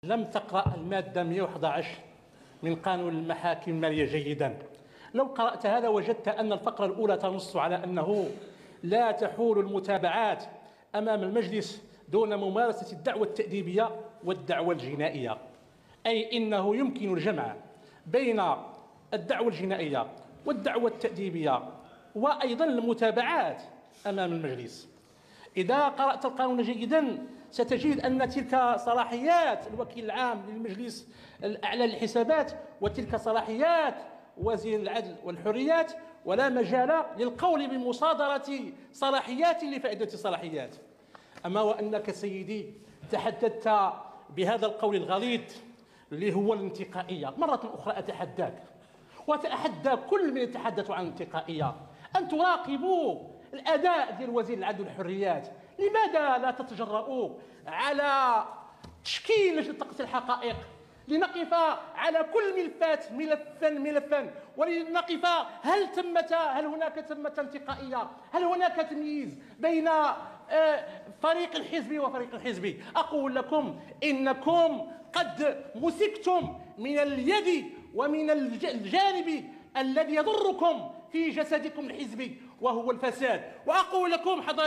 لم تقرأ المادة 111 من قانون المحاكم المالية جيدا. لو قرأت هذا وجدت أن الفقرة الأولى تنص على أنه لا تحول المتابعات أمام المجلس دون ممارسة الدعوى التأديبية والدعوى الجنائية، أي إنه يمكن الجمع بين الدعوى الجنائية والدعوى التأديبية وأيضا المتابعات أمام المجلس. إذا قرأت القانون جيدا ستجد أن تلك صلاحيات الوكيل العام للمجلس الأعلى للحسابات وتلك صلاحيات وزير العدل والحريات، ولا مجال للقول بمصادرة صلاحيات لفائدة صلاحيات. أما وأنك سيدي تحدثت بهذا القول الغليظ اللي هو الانتقائية، مرة أخرى أتحداك وأتحدى كل من يتحدث عن الانتقائية أن تراقبوا الأداء ديال وزير العدل والحريات. لماذا لا تتجرؤوا على تشكيل لجنة تقصي الحقائق لنقف على كل ملفات ملفا ولنقف هل هناك ثمة انتقائية؟ هل هناك تمييز بين فريق الحزبي وفريق الحزبي؟ أقول لكم إنكم قد مسكتم من اليد ومن الجانب الذي يضركم في جسدكم الحزبي وهو الفساد. وأقول لكم حضرات